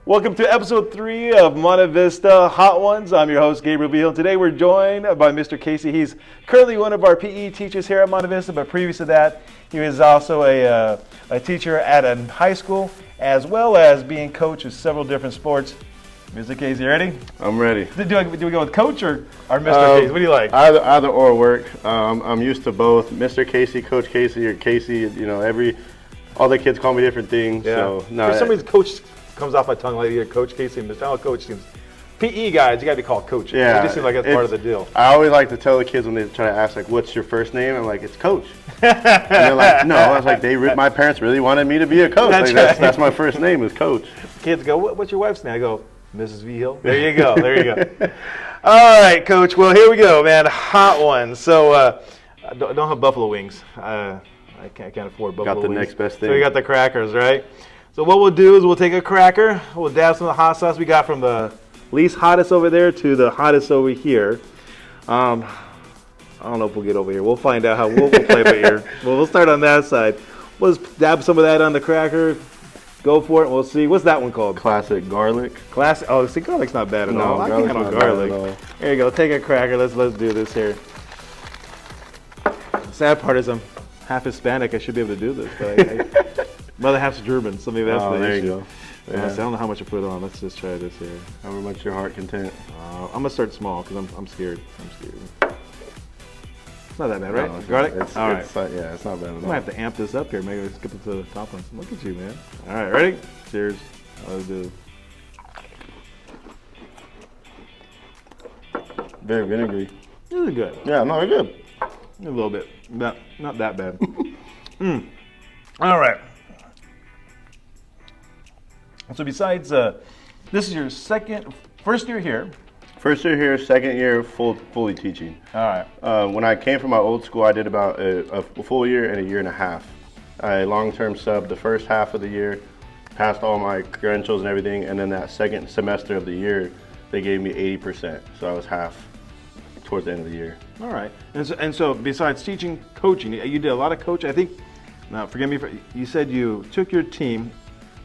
Welcome to episode 3 of Monte Vista Hot Ones. I'm your host, Gabriel Beal. Today we're joined by Mr. Casey. He's currently one of our PE teachers here at Monte Vista, but previous to that, he was also a teacher at a high school, as well as being coach of several different sports. Mr. Casey, ready? I'm ready. Do we go with coach or Mr. Casey? What do you like? Either or work. I'm used to both. Mr. Casey, Coach Casey, or Casey. All the kids call me different things. Yeah. So no, for some reason, coach comes off my tongue like either Coach Casey and Mr. Coach seems. PE guys, you got to be called coach. Yeah, it just seems like that's part of the deal. I always like to tell the kids when they try to ask, like, what's your first name? I'm like, it's Coach. And they're like, no. I was like, my parents really wanted me to be a coach. That's my first name is Coach. Kids go, what's your wife's name? I go, Mrs. V. Hill. There you go. There you go. All right, Coach. Well, here we go, man. Hot one. So don't have buffalo wings. I can't afford buffalo wings. Got the next best thing. So we got the crackers, right? So what we'll do is we'll take a cracker. We'll dab some of the hot sauce we got from the least hottest over there to the hottest over here. I don't know if we'll get over here. We'll find out how we'll play by ear. Well, we'll start on that side. We'll just dab some of that on the cracker. Go for it. We'll see. What's that one called? Classic garlic. Classic. Oh, see, garlic's not bad at No, all. I can handle garlic. Here you go. Take a cracker. Let's do this here. The sad part is I'm half Hispanic. I should be able to do this, but mother half's German, so maybe that's the there issue. You go. Yeah. I don't know how much I put on. Let's just try this here. However much your heart content. I'm gonna start small because I'm scared. It's not that bad, right? No, garlic. All right. Yeah, it's not bad at all. I might have to amp this up here. Maybe skip it to the top one. Look at you, man. All right, ready? Cheers. Let's do. Very vinegary. This is good. Yeah, no, they're good. A little bit. Not that bad. All right. So besides, this is your first year here. First year here, second year fully teaching. All right. When I came from my old school, I did about a full year and a year and a half. I long-term subbed the first half of the year, passed all my credentials and everything, and then that second semester of the year, they gave me 80%. So I was half towards the end of the year. All right. And so besides teaching, coaching, you did a lot of coaching. I think, now forgive me, you said you took your team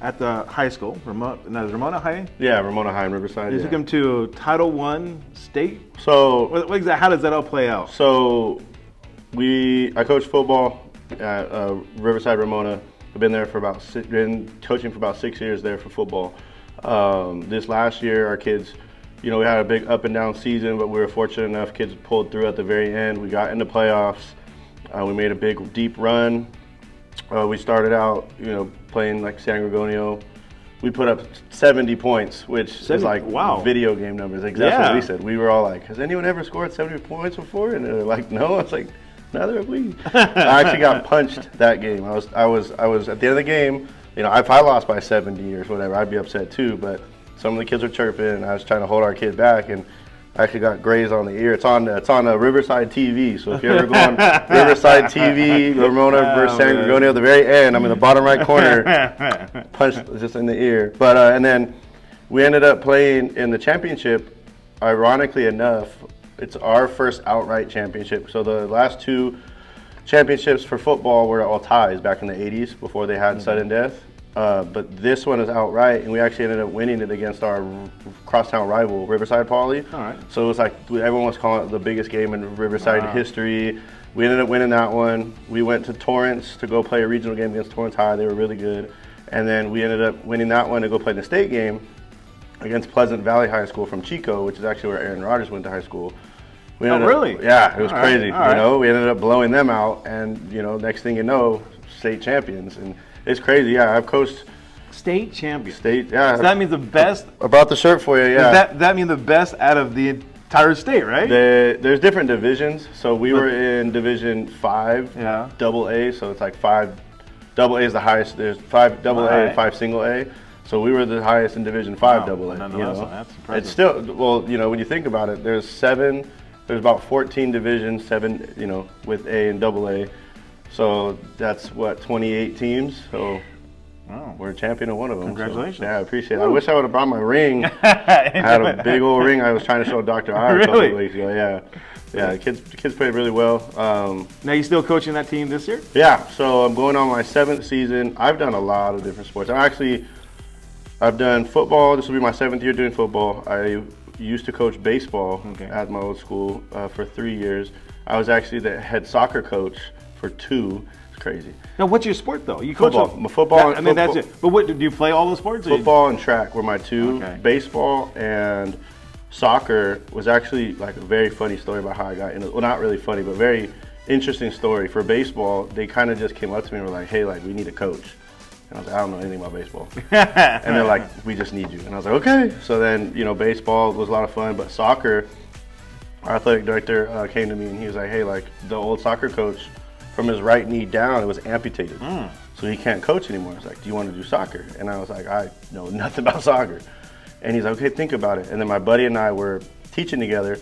at the high school, Ramona High? Yeah, Ramona High in Riverside. You took them to Title I state? So how does that all play out? So I coached football at Riverside Ramona. I've been there been coaching for about 6 years there for football. This last year, our kids, we had a big up and down season, but we were fortunate enough, kids pulled through at the very end. We got into playoffs. We made a big, deep run. We started out, playing like San Gregorio. We put up 70 points, which is like video game numbers. Exactly what we said. We were all like, has anyone ever scored 70 points before? And they're like, no. I was like, neither have we. I actually got punched that game. I was at the end of the game, if I lost by 70 or whatever, I'd be upset too. But some of the kids were chirping, and I was trying to hold our kid back, and I actually got grazed on the ear. It's on Riverside TV. So if you ever go on Riverside TV, Ramona versus San Gregorio, at the very end, I'm in the bottom right corner, punched just in the ear. But and then we ended up playing in the championship. Ironically enough, it's our first outright championship. So the last 2 championships for football were all ties back in the 80s before they had sudden death. But this one is outright, and we actually ended up winning it against our crosstown rival, Riverside Poly. All right. So it was like everyone was calling it the biggest game in Riverside history. We ended up winning that one. We went to Torrance to go play a regional game against Torrance High. They were really good. And then we ended up winning that one to go play the state game against Pleasant Valley High School from Chico, which is actually where Aaron Rodgers went to high school. Really? Yeah, it was crazy. Right. We ended up blowing them out, and next thing you know, state champions. And it's crazy. Yeah, I've coached state champion. Yeah. So that means the best. I brought the shirt for you. Yeah. Does that mean the best out of the entire state, right? There's different divisions. So we were in Division 5, Double A. So it's like 5. Double A is the highest. There's 5 Double A and 5 Single A. So we were the highest in Division 5 Double A. That's impressive. It's still when you think about it, there's about 14 divisions, 7 with A and Double A. So that's 28 teams. So we're a champion of one of them. Congratulations. So, yeah, I appreciate it. I wish I would have brought my ring. I had a big old ring I was trying to show Dr. I a couple of weeks ago. Yeah. The kids played really well. Now you still coaching that team this year? Yeah. So I'm going on my 7th season. I've done a lot of different sports. I've done football. This will be my 7th year doing football. I used to coach baseball at my old school for 3 years. I was actually the head soccer coach for 2. It's crazy. Now, what's your sport though? You coach football. That's it. But what do you play all the sports? Football and track were my 2. Okay. Baseball and soccer was actually like a very funny story about how I got into. Well, not really funny, but very interesting story. For baseball, they kind of just came up to me and were like, "Hey, like we need a coach." And I was like, "I don't know anything about baseball." And they're like, "We just need you." And I was like, "Okay." So then, baseball was a lot of fun, but soccer, our athletic director came to me and he was like, "Hey, like the old soccer coach, from his right knee down, it was amputated. So he can't coach anymore." I was like, "Do you want to do soccer?" And I was like, "I know nothing about soccer." And he's like, "Okay, think about it." And then my buddy and I were teaching together,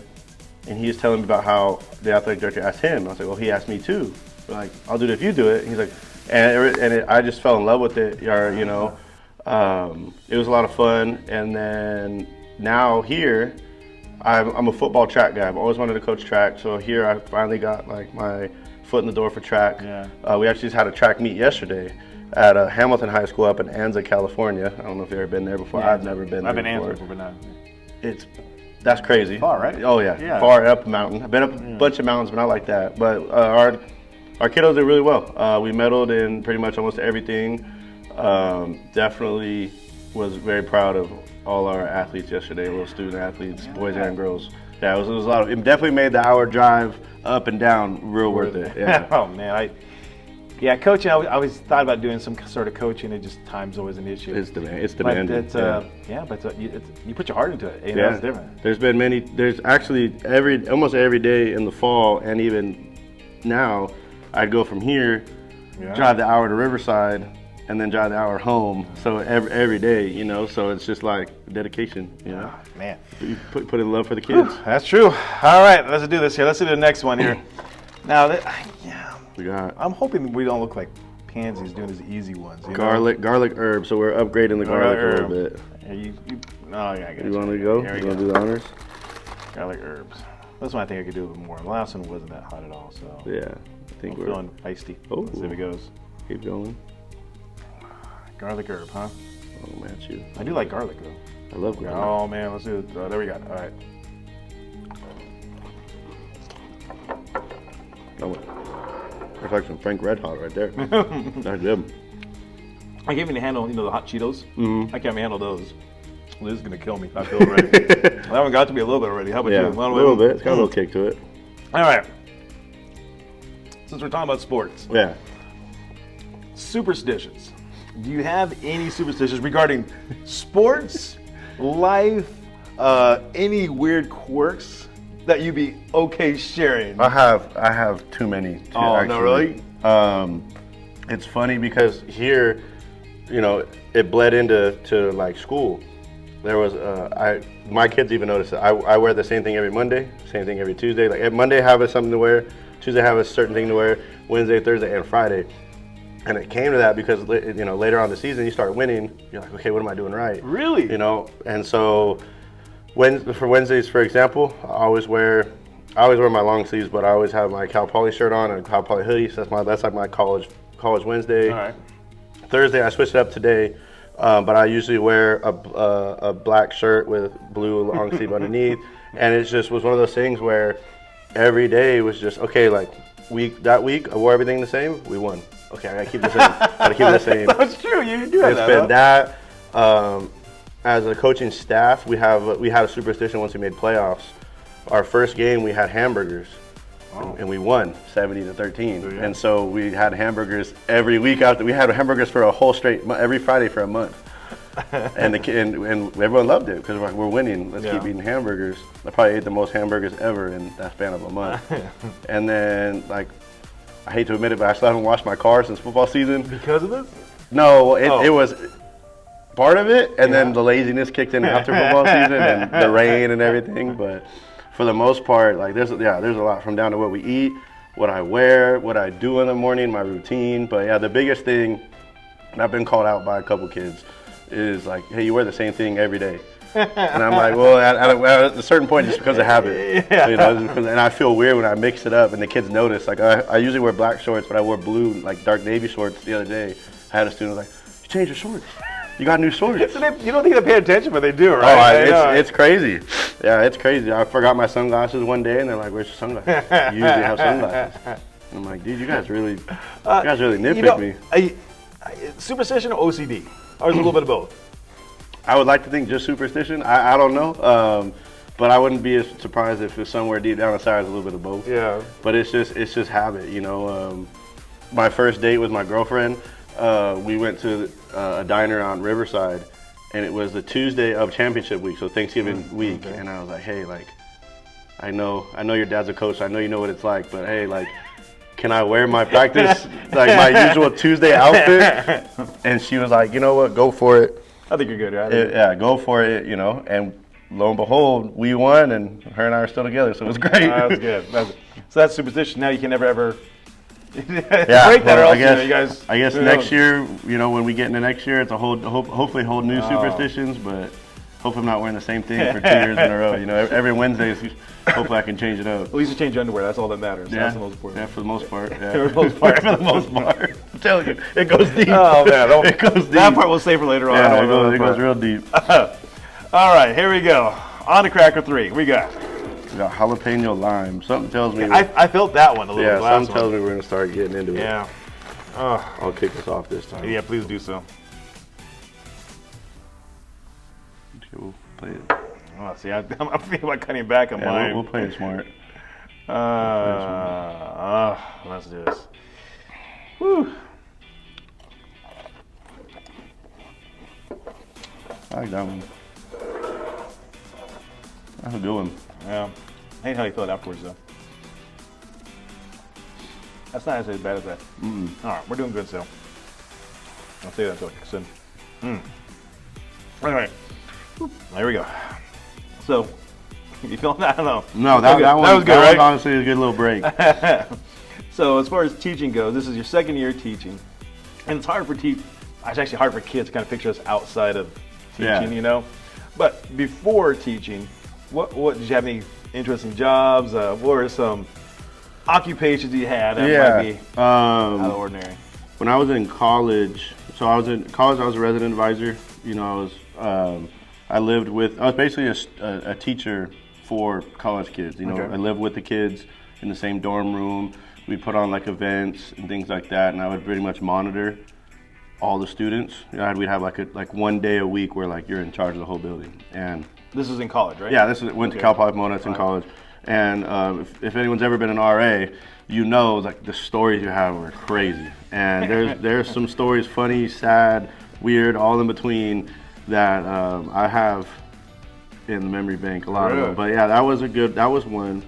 and he was telling me about how the athletic director asked him. I was like, "Well, he asked me too." We're like, "I'll do it if you do it." And he's like, I just fell in love with it. It was a lot of fun. And then now here, I'm a football track guy. I've always wanted to coach track. So here I finally got like my foot in the door for track. Yeah. We actually just had a track meet yesterday at Hamilton High School up in Anza, California. I don't know if you've ever been there before. Yeah, I've never been there. I've been Anza before, but not. That's crazy. Far, right? Oh yeah. Far up a mountain. I've been up a bunch of mountains, but not like that. But our kiddos did really well. We medaled in pretty much almost everything. Definitely was very proud of all our athletes yesterday, little student athletes, boys and girls. Yeah, it was a lot of. It definitely made the hour drive up and down real worth it. Yeah. Oh man, coaching. I always thought about doing some sort of coaching. It just time's always an issue. It's demanding. But you put your heart into it. It's different. There's actually almost every day in the fall and even now, I'd go from here, drive the hour to Riverside, and then drive the hour home. So every day, so it's just like dedication, Oh, man. You put in love for the kids. That's true. All right, let's do this here. Let's do the next one here. Now, I'm hoping we don't look like pansies doing these easy ones. Garlic herb. So we're upgrading the garlic a little bit. I got you. You want to go? You want to do the honors? Garlic herbs. This one I think I could do a little more. The last one wasn't that hot at all, so. Yeah, I think we're feeling feisty. Oh, let's see if it goes. Keep going. Garlic herb, huh? Oh man, you. I do like garlic though. I love garlic. Oh man, let's do it. There we go. All right. There's like some Frank Red Hot right there. That's good. I can't even handle, the hot Cheetos. Mm-hmm. I can't handle those. This is gonna kill me. I feel ready. That one got to be a little bit already. How about you? A little bit. It's got a little kick to it. All right. Since we're talking about sports. Yeah. Superstitions. Do you have any superstitions regarding sports, life, any weird quirks that you'd be okay sharing? I have too many. Actually. No, really? It's funny because here, it bled into like school. There was my kids even noticed it. I wear the same thing every Monday, same thing every Tuesday. Like Monday have something to wear, Tuesday have a certain thing to wear, Wednesday, Thursday, and Friday. And it came to that because later on in the season you start winning. You're like, okay, what am I doing right? Really? And so for Wednesdays, for example, I always wear my long sleeves, but I always have my Cal Poly shirt on and a Cal Poly hoodie. So that's like my college Wednesday. All right. Thursday I switched it up today. But I usually wear a black shirt with blue long sleeve underneath, and it just was one of those things where every day was just okay. Like that week, I wore everything the same. We won. Okay, I gotta keep the same. That's true. You do have that. It's been that. As a coaching staff, we had a superstition once we made playoffs. Our first game, we had hamburgers. Oh. And we won 70-13. Oh, yeah. And so we had hamburgers every week we had hamburgers for a whole every Friday for a month. and everyone loved it because we're winning. Let's keep eating hamburgers. I probably ate the most hamburgers ever in that span of a month. And then, I hate to admit it, but I still haven't washed my car since football season. Because of this? No, it was part of it, and then the laziness kicked in after football season and the rain and everything, but for the most part, there's a lot from down to what we eat, what I wear, what I do in the morning, my routine. But the biggest thing, and I've been called out by a couple kids, is like, hey, you wear the same thing every day. And I'm like, well, at a certain point, just because of habit. Yeah. And I feel weird when I mix it up and the kids notice. Like I usually wear black shorts, but I wore blue, dark navy shorts the other day. I had a student was like, you changed your shorts. You got new shorts. So you don't think they pay attention, but they do, right? Oh, it's crazy. Yeah, it's crazy. I forgot my sunglasses one day, and they're like, "Where's your sunglasses?" You usually have sunglasses. And I'm like, dude, you guys really nitpick me. Superstition or OCD? Or is it a little bit of both? I would like to think just superstition. I don't know. But I wouldn't be as surprised if it's somewhere deep down inside, a little bit of both. Yeah. But it's just habit, you know. My first date with my girlfriend, we went to a diner on Riverside, and it was the Tuesday of championship week, so Thanksgiving week. Okay. And I was like, hey, like, I know your dad's a coach, so I know you know what it's like, but hey, like, can I wear my practice, like my usual Tuesday outfit? And she was like, you know what, go for it. I think you're good, right? Yeah, go for it, you know. And lo and behold, we won, and her and I are still together, so it was great. That's good. So that's superstition. Now you can never ever break that, well, or else I guess next year, you know, when we get into next year, it's a hopefully whole new superstitions, but hopefully I'm not wearing the same thing for 2 years in a row. You know, every Wednesday, hopefully I can change it up. Well, you should change underwear. That's all that matters. Yeah, that's the most important. Yeah, for the most part. Yeah. For the most part. For the most part. I'm telling you, it goes deep. Oh man, it goes deep. That part we'll save for later on. Yeah, it goes real deep. All right, here we go. On to cracker 3. We got jalapeno lime. Something tells me. I felt that one a little. Yeah, something tells me we're gonna start getting into it. Yeah. I'll kick us off this time. Yeah, please do so. Okay, we'll play it. Oh, see, I'm thinking about cutting back on mine. We'll play it smart. Let's do this. Whew. I like that one. That's a good one. Yeah. I hate how you feel it afterwards, though. That's not as bad as that. All right, we're doing good still. I'll say that until it kicks in. All right. There we go. So, you feeling that? I don't know. No, that was good, right? That was honestly a good little break. So, as far as teaching goes, this is your second year teaching. And it's hard for it's actually hard for kids to kind of picture us outside of teaching, you know? But before teaching, what did you have any interesting jobs? What were some occupations you had that might be out of the ordinary? When I was in college, I was a resident advisor. You know, I was basically a teacher for college kids. You know, I lived with the kids in the same dorm room. We put on like events and things like that, and I would pretty much monitor all the students. You know, we'd have like 1 day a week where like you're in charge of the whole building. And this is in college, right? Yeah, went to Cal Poly Pomona. It's in college. And if anyone's ever been an RA, you know like the stories you have are crazy. And there's some stories, funny, sad, weird, all in between, that I have in the memory bank, a lot of them. But yeah, that was one.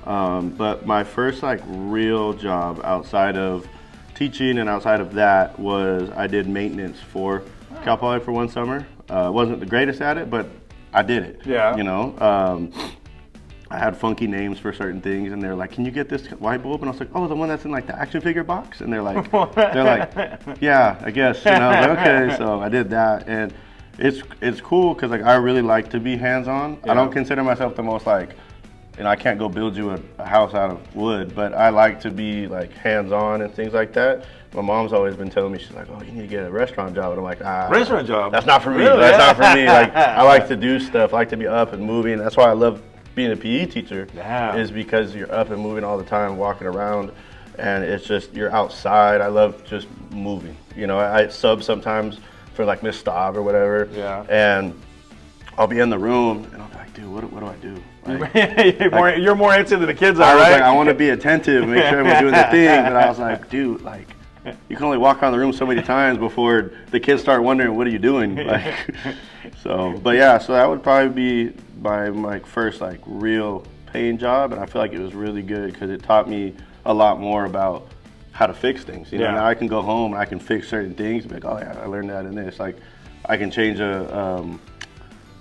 But my first like real job outside of teaching and outside of that was I did maintenance for Cal Poly for one summer. Wasn't the greatest at it, but I did it. Yeah. You know, I had funky names for certain things, and they're like, "Can you get this light bulb?" And I was like, "Oh, the one that's in like the action figure box." And they're like, "Yeah, I guess." And I was like, "Okay." So I did that, and it's cool because like I really like to be hands-on. Yeah. I don't consider myself the most like, and I can't go build you a house out of wood, but I like to be like hands-on and things like that. My mom's always been telling me, she's like, "Oh, you need to get a restaurant job." And I'm like, restaurant job? That's not for me. Really? That's not for me. Like, I like to do stuff. I like to be up and moving. That's why I love being a PE teacher, is because you're up and moving all the time, walking around, and it's just, you're outside. I love just moving. You know, I sub sometimes for like Miss Staub or whatever. Yeah. And I'll be in the room, and I'll be like, "Dude, what do I do?" Like, you're more into than the kids are, right? Like, I want to be attentive, make sure I'm doing the thing, but I was like, dude, like, you can only walk around the room so many times before the kids start wondering, what are you doing? Like, so, but yeah, so that would probably be my first like real paying job, and I feel like it was really good because it taught me a lot more about how to fix things. You know, now I can go home and I can fix certain things and be like, "Oh yeah, I learned that in this." Like, I can change a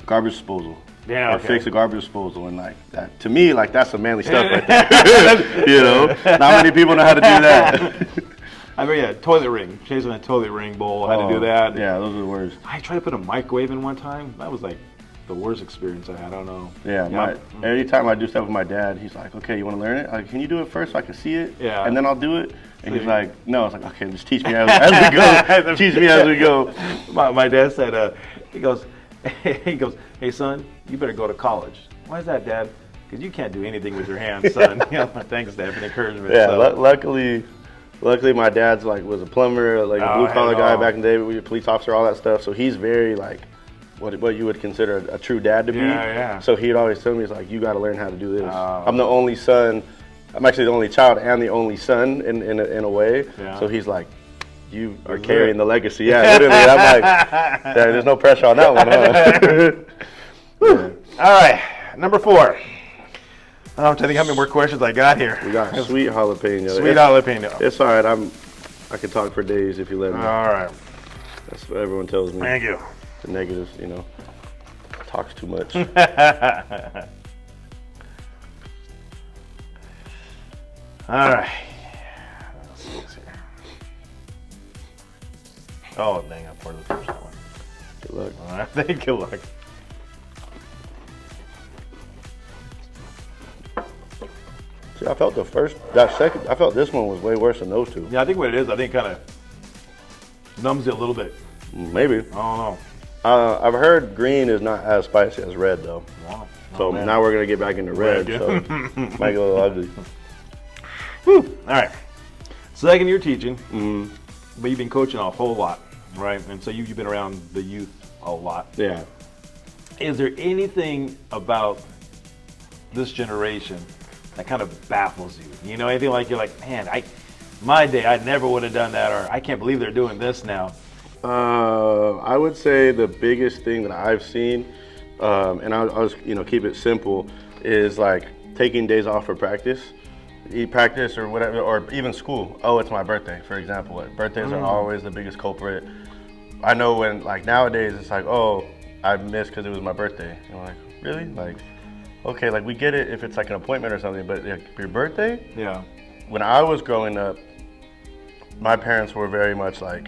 garbage disposal. Yeah, or fix a garbage disposal, and like that, to me, like that's some manly stuff right there. You know, not many people know how to do that. I mean, toilet ring, changing a toilet ring bowl, how to do that. Yeah, those are the worst. I tried to put a microwave in one time. That was like the worst experience I had. I don't know. Yeah, every time I do stuff with my dad, he's like, okay, you want to learn it? Like, can you do it first so I can see it? Yeah. And then I'll do it. And he's like, no. I was like, okay, just teach me as we go. Teach me as we go. My dad said, he goes, hey son, you better go to college. Why is that, Dad? Because you can't do anything with your hands, son. Thanks, Dad, for the encouragement. Yeah, So. luckily my dad's like was a plumber, like a blue collar guy back in the day, we were a police officer, all that stuff. So he's very like what you would consider a true dad to be. Yeah. So he'd always tell me, he's like, you got to learn how to do this. I'm the only son. I'm actually the only child and the only son in a way. Yeah. So he's like, you are carrying the legacy. Yeah, literally. I'm like, there's no pressure on that one, huh? Yeah. All right, number 4. I'm trying to think how many more questions I got here. We got sweet jalapeno. Sweet jalapeno. It's all right. I could talk for days if you let me. All right. That's what everyone tells me. Thank you. The negatives, talks too much. All right. Let's see this here. Oh, dang, I poured the first one. Good luck. All right, thank you. Luck. See, I felt I felt this one was way worse than those two. Yeah, I think what it is, I think kind of numbs it a little bit. Maybe. I don't know. I've heard green is not as spicy as red, though. Wow. So now we're going to get back into red, yeah. so might get a little ugly. Whew. All right. Second year teaching, but you've been coaching a whole lot, right? And so you've been around the youth a lot. Yeah. Is there anything about this generation that kind of baffles you? Anything like you're like, man, my day, I never would have done that, or I can't believe they're doing this now. I would say the biggest thing that I've seen, and I'll keep it simple, is like taking days off for practice. Practice or whatever, or even school. Oh, it's my birthday, for example. Birthdays are always the biggest culprit. I know when, like nowadays, it's like, oh, I missed because it was my birthday. And I'm like, really? Like, okay, like we get it if it's like an appointment or something, but like, your birthday? Yeah. When I was growing up, my parents were very much like,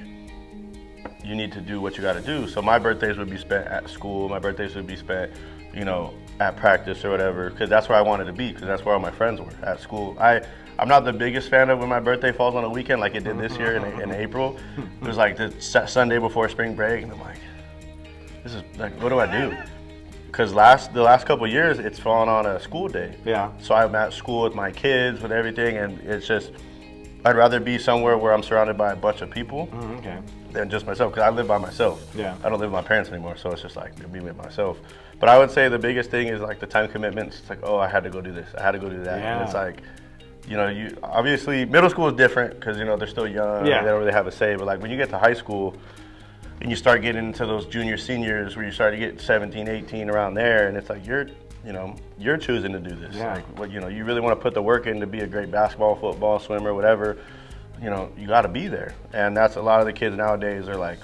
you need to do what you got to do. So my birthdays would be spent at school. My birthdays would be spent, at practice or whatever, because that's where I wanted to be, because that's where all my friends were, at school. I'm not the biggest fan of when my birthday falls on a weekend like it did this year in April. It was like the Sunday before spring break, and I'm like, this is like, what do I do? Because the last couple of years, it's fallen on a school day. Yeah. So I'm at school with my kids, with everything, and it's just, I'd rather be somewhere where I'm surrounded by a bunch of people than just myself, because I live by myself. Yeah. I don't live with my parents anymore, so it's just like me with myself. But I would say the biggest thing is like the time commitments. It's like, oh, I had to go do this, I had to go do that. Yeah. And it's like, you obviously middle school is different because they're still young, Yeah. and they don't really have a say. But like when you get to high school and you start getting into those junior seniors where you start to get 17, 18 around there, and it's like you're choosing to do this. Yeah. Like you really want to put the work in to be a great basketball, football, swimmer, whatever. You got to be there, and that's a lot of the kids nowadays are like,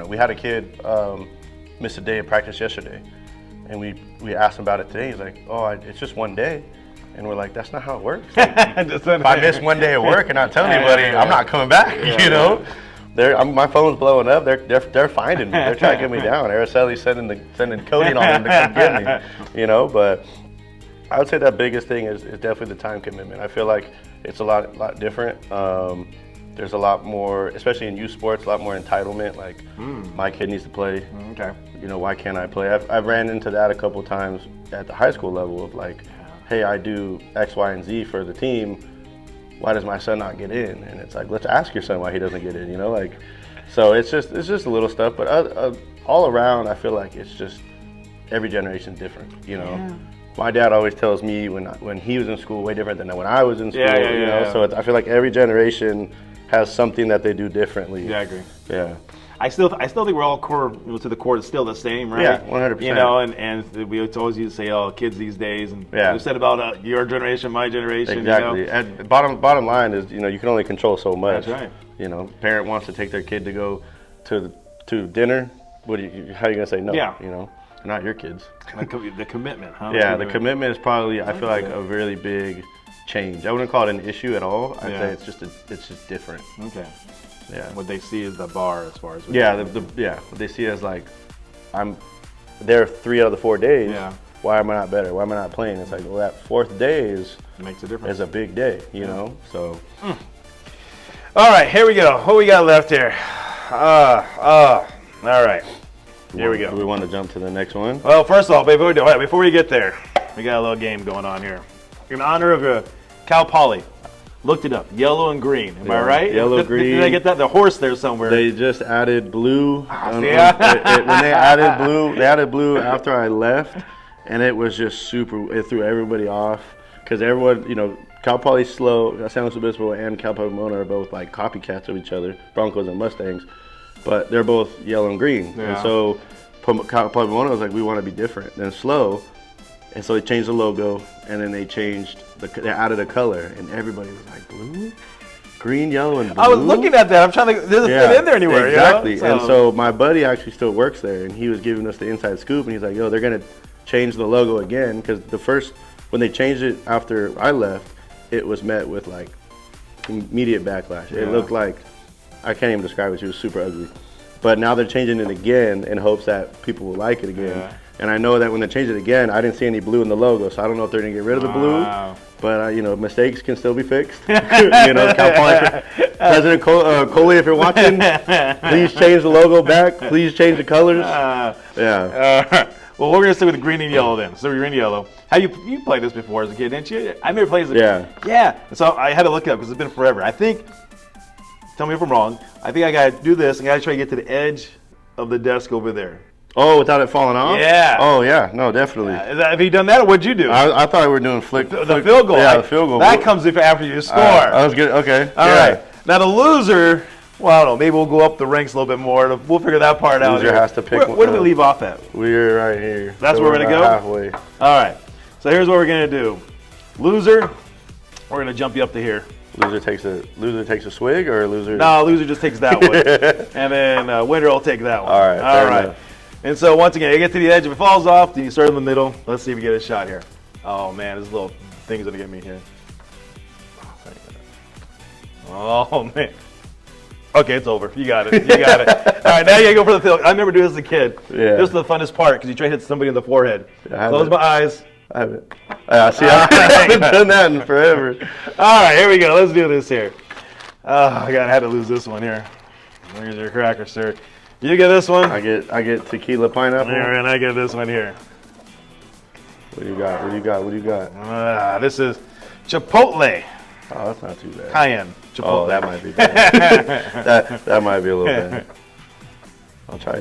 we had a kid missed a day of practice yesterday, and we asked him about it today. He's like, oh, it's just one day. And we're like, that's not how it works. Like, if I miss one day of work and not tell anybody, I'm not coming back, My phone's blowing up. They're finding me. They're trying to get me down. Aracelli's sending coding on them to come get me, But I would say that biggest thing is definitely the time commitment. I feel like it's a lot different. There's a lot more, especially in youth sports, a lot more entitlement. Like, my kid needs to play. Okay. Why can't I play? I've ran into that a couple times at the high school level of like, hey, I do X, Y, and Z for the team. Why does my son not get in? And it's like, let's ask your son why he doesn't get in. So it's just a little stuff. But all around, I feel like it's just every generation's different. Yeah. My dad always tells me when he was in school way different than when I was in school. Yeah. So I feel like every generation has something that they do differently. Yeah, I agree. Yeah. I still think we're all to the core is still the same, right? Yeah, 100%. And we always used to say, oh, kids these days, and Yeah. we said about your generation, my generation. Exactly. And bottom line is, you can only control so much. That's right. Parent wants to take their kid to go to dinner. How are you gonna say no? Yeah. They're not your kids. The commitment, huh? Yeah, the commitment is probably, I feel like, a really big change. I wouldn't call it an issue at all. I'd say it's just different. Okay. Yeah. What they see is the bar as far as What they see as like, I'm there 3 out of the 4 days. Yeah. Why am I not better? Why am I not playing? It's like, well, that 4th day Makes a difference. is a big day, you know. So. All right, here we go. What we got left here? All right. Here we go. Do we want to jump to the next one? Well, first of all, before we get there, we got a little game going on here. In honor of Cal Poly. Looked it up. Yellow and green. Am I right? Yellow, green. Did I get that? The horse there somewhere. They just added blue. When they added blue after I left, and it was just super. It threw everybody off because everyone, you know, Cal Poly Slow, San Luis Obispo, and Cal Poly Pomona are both like copycats of each other, Broncos and Mustangs, but they're both yellow and green. Yeah. And so Cal Poly Pomona was like, we want to be different than Slow, and so they changed the logo, and then they they added a color, and everybody was like, blue, green, yellow, and blue. I was looking at that. I'm trying to. Doesn't fit in there anywhere. Exactly. You know? And so my buddy actually still works there, and he was giving us the inside scoop, and he's like, yo, they're gonna change the logo again, because when they changed it after I left, it was met with like immediate backlash. It looked like, I can't even describe it. It was super ugly. But now they're changing it again in hopes that people will like it again. Yeah. And I know that when they change it again, I didn't see any blue in the logo, so I don't know if they're gonna get rid of the blue. But you know, mistakes can still be fixed. You know, President Coley, if you're watching, please change the logo back. Please change the colors. Well, we're gonna stick with green and yellow then. So green and yellow. You played this before as a kid, didn't you? I never played this. Yeah. So I had to look it up because it's been forever. I think. Tell me if I'm wrong. I think I gotta do this and I gotta try to get to the edge of the desk over there. Oh, without it falling off? Yeah. Oh, yeah. No, definitely. Have you done that, or what'd you do? I thought we were doing the field goal. Yeah, the field goal. That comes after you score. I was good. Okay. All right. Now the loser, well, I don't know. Maybe we'll go up the ranks a little bit more. We'll figure that part out. Loser has to pick Where do we leave off at? We're right here. That's where we're going to go? Halfway. All right. So here's what we're going to do. Loser, we're going to jump you up to here. Loser takes a swig, or loser? No, loser just takes that one. And then winner will take that one. All right. All right. Enough. And so once again, you get to the edge. If it falls off, then you start in the middle. Let's see if we get a shot here. Oh, man, this little thing's going to get me here. Oh, man. Okay, it's over. You got it. All right, now you got to go for the field. I remember doing this as a kid. Yeah. This is the funnest part because you try to hit somebody in the forehead. Close my eyes. I haven't. See, I haven't done that in forever. All right, here we go. Let's do this here. I had to lose this one here. Here's your cracker, sir. You get this one. I get tequila pineapple. And I get this one here. What do you got? This is Chipotle. Oh, that's not too bad. Cayenne. Chipotle. Oh, that might be bad. that might be a little bad. I'll try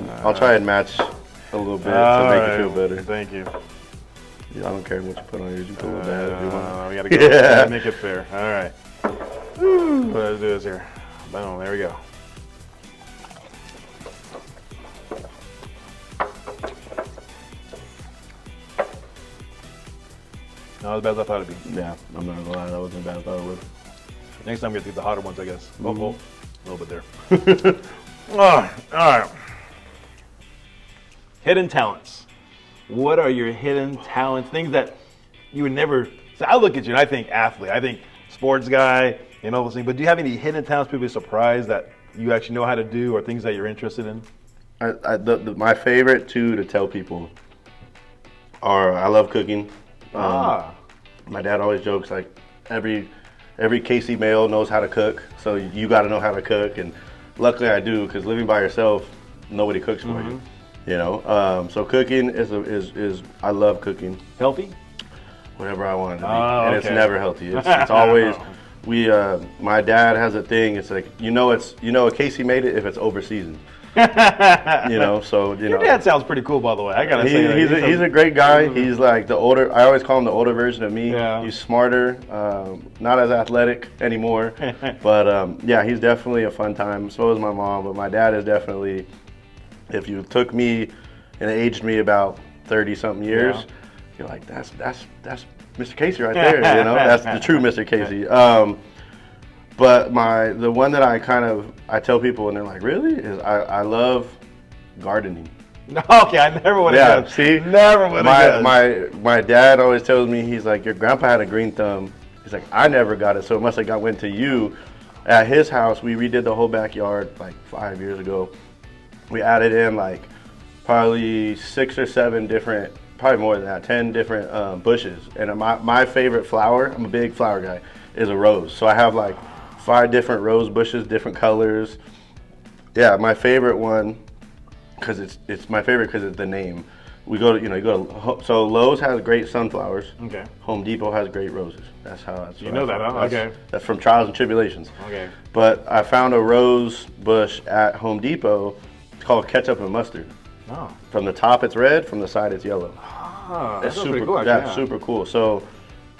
and match a little bit to make you feel better. Thank you. Yeah, I don't care what you put on yours. You put a little bad if you want. We gotta go. Yeah. Make it fair. All right. Let's do this here. Boom. There we go. Not as bad as I thought it'd be. Yeah, I'm not gonna lie, that wasn't as bad as I thought it would. Next time we have to get the hotter ones, I guess. Mm-hmm. Oh, a little bit there. All right. Hidden talents. What are your hidden talents? Things that you would never. So I look at you and I think athlete. I think sports guy and all those things. But do you have any hidden talents people are surprised that you actually know how to do, or things that you're interested in? My favorite to tell people are I love cooking. My dad always jokes like every Casey male knows how to cook, so you got to know how to cook. And luckily I do, because living by yourself, nobody cooks for you. You know, so cooking is I love cooking. Healthy? Whatever I want it to be, and it's never healthy. It's always my dad has a thing. It's like a Casey made it if it's over seasoned. Your dad sounds pretty cool, by the way. I gotta say, he's a great guy. He's like the older. I always call him the older version of me. Yeah. He's smarter, not as athletic anymore, but he's definitely a fun time. So is my mom, but my dad is definitely. If you took me and aged me about 30-something years, you're like, that's Mr. Casey right there. That's the true Mr. Casey. But the one that I tell people and they're like, really? Is I love gardening. Okay, I never would have guessed. See? Never would have guessed. My dad always tells me, he's like, your grandpa had a green thumb. He's like, I never got it, so it must have went to you. At his house, we redid the whole backyard like 5 years ago. We added in like probably 6 or 7 different, probably more than that, 10 different bushes. And my favorite flower, I'm a big flower guy, is a rose. So I have like 5 different rose bushes, different colors. Yeah, my favorite one, because it's my favorite because it's the name. We go to, so Lowe's has great sunflowers. Okay. Home Depot has great roses. That's how that's. You know that, huh? Okay. That's from Trials and Tribulations. Okay. But I found a rose bush at Home Depot. It's called ketchup and mustard. Oh. From the top it's red, from the side it's yellow. Oh, It's that's super pretty cool. Actually, yeah, super cool. So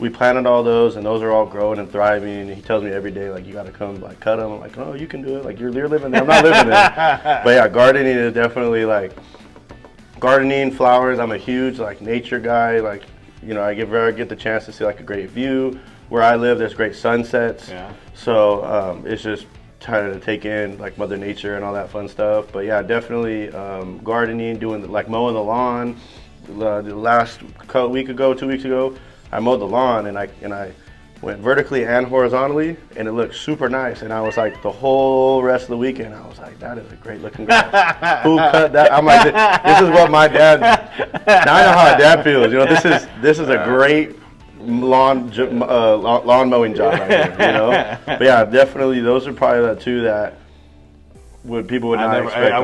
we planted all those, and those are all growing and thriving. He tells me every day, like, you got to come, like, cut them. I'm like, oh, you can do it. Like, you're living there. I'm not living there. But yeah, gardening is definitely like. Gardening, flowers, I'm a huge like nature guy. Like, you know, I get the chance to see like a great view. Where I live, there's great sunsets. Yeah. So it's just trying to take in like Mother Nature and all that fun stuff. But yeah, definitely gardening, doing like mowing the lawn. The last week ago, 2 weeks ago, I mowed the lawn and I went vertically and horizontally, and it looked super nice. And I was like, the whole rest of the weekend, I was like, that is a great looking grass. Who cut that? I'm like, this is what my dad. Now I know how a dad feels. You know, this is a great lawn mowing job right here. You know, but yeah, definitely those are probably the 2 that people would not expect.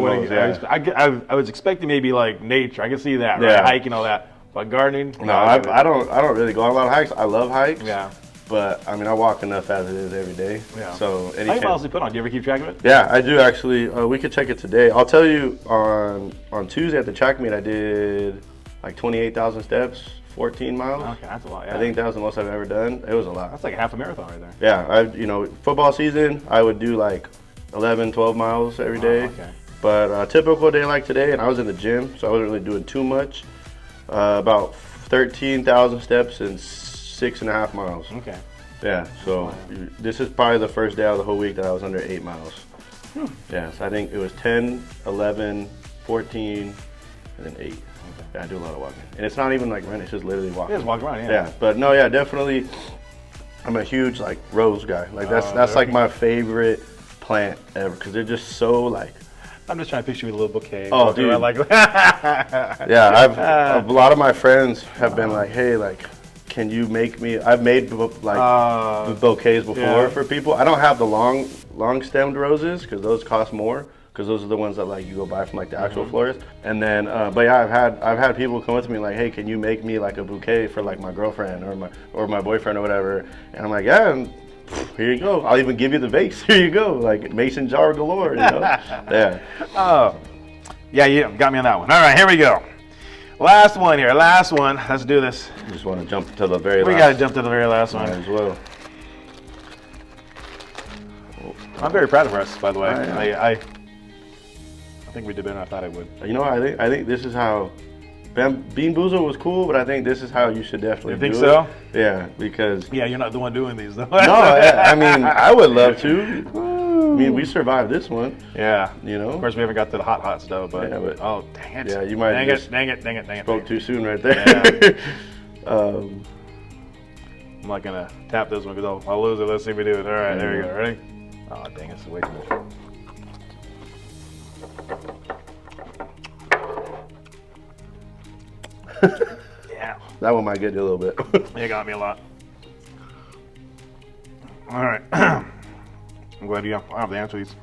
I was expecting maybe like nature. I can see that, right? Yeah. Hiking, all that. But gardening? No, I don't really go on a lot of hikes. I love hikes. Yeah. But I mean, I walk enough as it is every day. Yeah. So How many miles do you put on? Do you ever keep track of it? Yeah, I do actually. We could check it today. I'll tell you on Tuesday at the track meet, I did like 28,000 steps, 14 miles. Okay, that's a lot. Yeah. I think that was the most I've ever done. It was a lot. That's like a half a marathon right there. Yeah, football season, I would do like 11, 12 miles every day. Okay. But a typical day like today, and I was in the gym, so I wasn't really doing too much. About 13,000 steps and 6.5 miles. Okay. Yeah, so this is probably the first day of the whole week that I was under 8 miles. Yeah, so I think it was 10, 11, 14, and then 8. Okay. Yeah, I do a lot of walking. And it's not even like running, it's just literally walking. You just walk around, yeah. Yeah, but no, yeah, definitely, I'm a huge like rose guy. Like that's like my favorite plant ever, because they're just so like. I'm just trying to picture you with a little bouquet. Oh, dude. Yeah, a lot of my friends have been like, hey, like, can you make me? I've made like bouquets before for people. I don't have the long stemmed roses because those cost more. Because those are the ones that like you go buy from like the actual florist. And then, but yeah, I've had people come up to me like, hey, can you make me like a bouquet for like my girlfriend or my boyfriend or whatever? And I'm like, yeah. And here you go. I'll even give you the vase. Here you go. Like mason jar galore, you know? Yeah. Oh. Yeah, you got me on that one. All right, here we go. Last one here. Last one. Let's do this. You just want to jump to the very last. We got to jump to the very last one. Might as well. I'm very proud of us, by the way. I I think we did better than I thought I would. You know, I think this is how Bean Boozled was cool, but I think this is how you should definitely You think do so? it. Yeah, because Yeah, you're not the one doing these, though. no, I mean, I would love to. I mean, we survived this one. Yeah. You know? Of course, we haven't got to the hot stuff, but, Yeah, but- oh, dang it. Yeah, you might dang just it. spoke too soon right there. I'm not going to tap this one because I'll lose it. Let's see if we do it. All right, there we go. Ready? Oh, dang, it's way too much. Yeah. That one might get you a little bit. You got me a lot. All right. I'm glad you have the answer to these.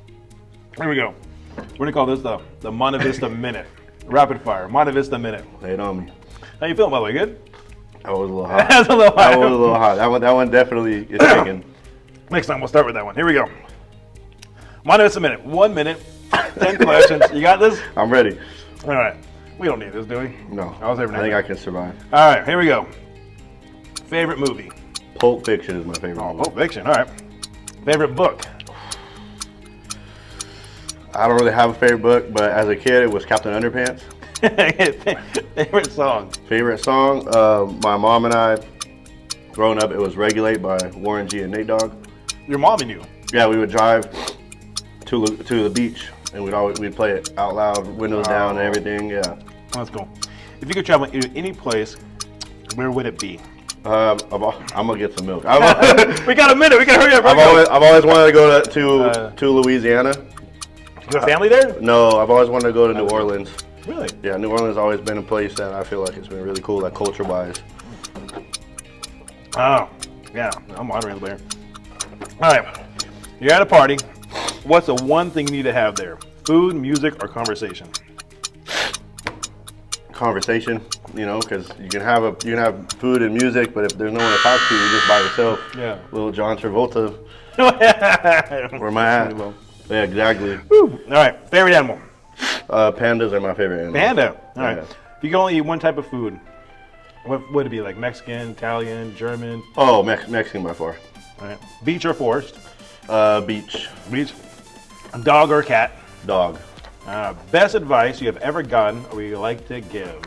Here we go. We're going to call this the Monte Vista Minute. Rapid fire. Monte Vista Minute. Lay it on me. How you feeling, by the way? Good? That was a little hot. That's a little hot. That was a little hot. That one definitely is taken. Next time we'll start with that one. Here we go. Monte Vista Minute. 1 minute, 10 questions. You got this? I'm ready. All right. We don't need this, do we? No. I was I think I can survive. All right, here we go. Favorite movie? Pulp Fiction is my favorite Oh, movie. Pulp Fiction. All right. Favorite book? I don't really have a favorite book, but as a kid, it was Captain Underpants. Favorite song? Favorite song? My mom and I, growing up, it was Regulate by Warren G and Nate Dogg. Your mom and you? Yeah, we would drive to the beach, and we'd play it out loud, windows down, and everything. Yeah. That's cool. If you could travel to any place, where would it be? I'm gonna get some milk. We got a minute. We gotta hurry up. I've always wanted to go to Louisiana. You have family there? No, I've always wanted to go to New Orleans. Really? Yeah, New Orleans has always been a place that I feel like it's been really cool, like culture-wise. Oh, yeah, I'm monitoring there. All right, you're at a party. What's the one thing you need to have there? Food, music, or conversation? Conversation, you know, because you can have food and music, but if there's no one to talk to, you're just by yourself. Yeah. Little John Travolta. Where am I at? Yeah, exactly. Woo. All right, favorite animal? Pandas are my favorite animal. Panda. All right. Yeah. If you could only eat one type of food, what would it be? Like Mexican, Italian, German? Oh, Mexican by far. All right. Beach or forest? Beach. Beach. Dog or cat? Dog. Best advice you have ever gotten or you like to give?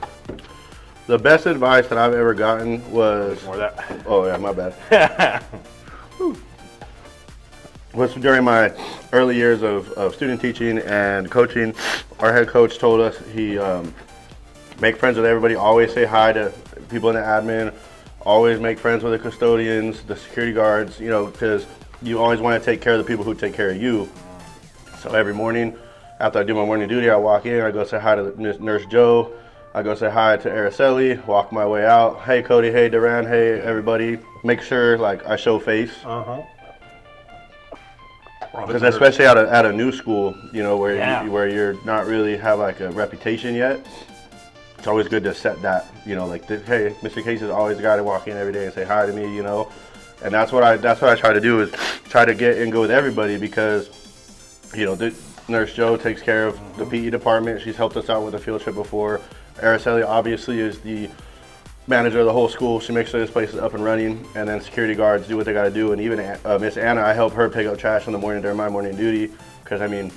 The best advice that I've ever gotten was... More of that. Oh, yeah, my bad. Was during my early years of student teaching and coaching. Our head coach told us he make friends with everybody, always say hi to people in the admin, always make friends with the custodians, the security guards, you know, because you always want to take care of the people who take care of you. So every morning after I do my morning duty, I walk in, I go say hi to Nurse Joe, I go say hi to Araceli, walk my way out, hey Cody, hey Duran, hey everybody, make sure like I show face. Because especially at a new school, you know, where you're not really have like a reputation yet, it's always good to set that, you know, like hey, Mr. Case is always the guy to walk in every day and say hi to me, you know, and that's what I try to do is try to get and go with everybody because, you know, Nurse Joe takes care of the PE department. She's helped us out with a field trip before. Araceli obviously is the manager of the whole school. She makes sure this place is up and running, and then security guards do what they got to do. And even Miss Anna, I help her pick up trash in the morning during my morning duty because I mean,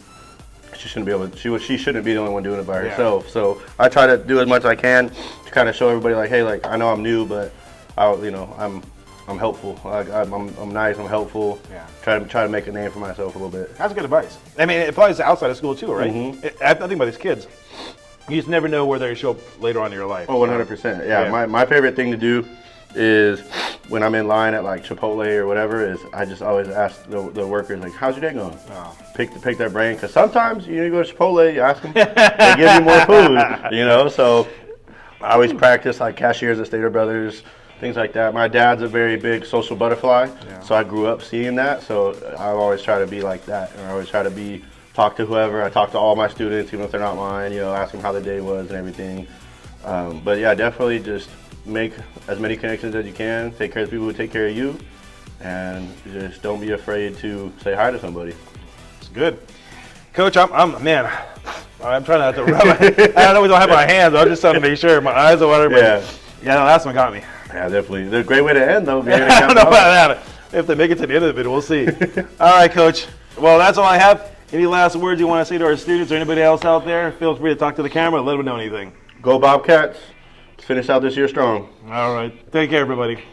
she shouldn't be able to, she shouldn't be the only one doing it by herself. So I try to do as much as I can to kind of show everybody like, hey, like I know I'm new, but I'm helpful. I'm nice. I'm helpful. Yeah. Try to make a name for myself a little bit. That's good advice. I mean, it applies to outside of school too, right? I think about these kids. You just never know where they show up later on in your life. Oh, 100%. Yeah. My favorite thing to do is when I'm in line at like Chipotle or whatever is I just always ask the workers like, how's your day going? Oh. Pick their brain because sometimes you go to Chipotle, you ask them, they give you more food, you know. So I always practice like cashiers at Stater Brothers, things like that. My dad's a very big social butterfly, so I grew up seeing that. So I always try to be like that, and I always try to talk to whoever. I talk to all my students, even if they're not mine, you know, ask them how the day was and everything. But yeah, definitely just make as many connections as you can. Take care of the people who take care of you, and just don't be afraid to say hi to somebody. It's good. Coach, I'm trying not to rub I know we don't have my hands. I'm just trying to make sure my eyes are watering. Yeah, the last one got me. Yeah, definitely. It's a great way to end, though. I don't know about that. If they make it to the end of the video, we'll see. All right, Coach. Well, that's all I have. Any last words you want to say to our students or anybody else out there? Feel free to talk to the camera. Let them know anything. Go Bobcats. Let's finish out this year strong. All right. Take care, everybody.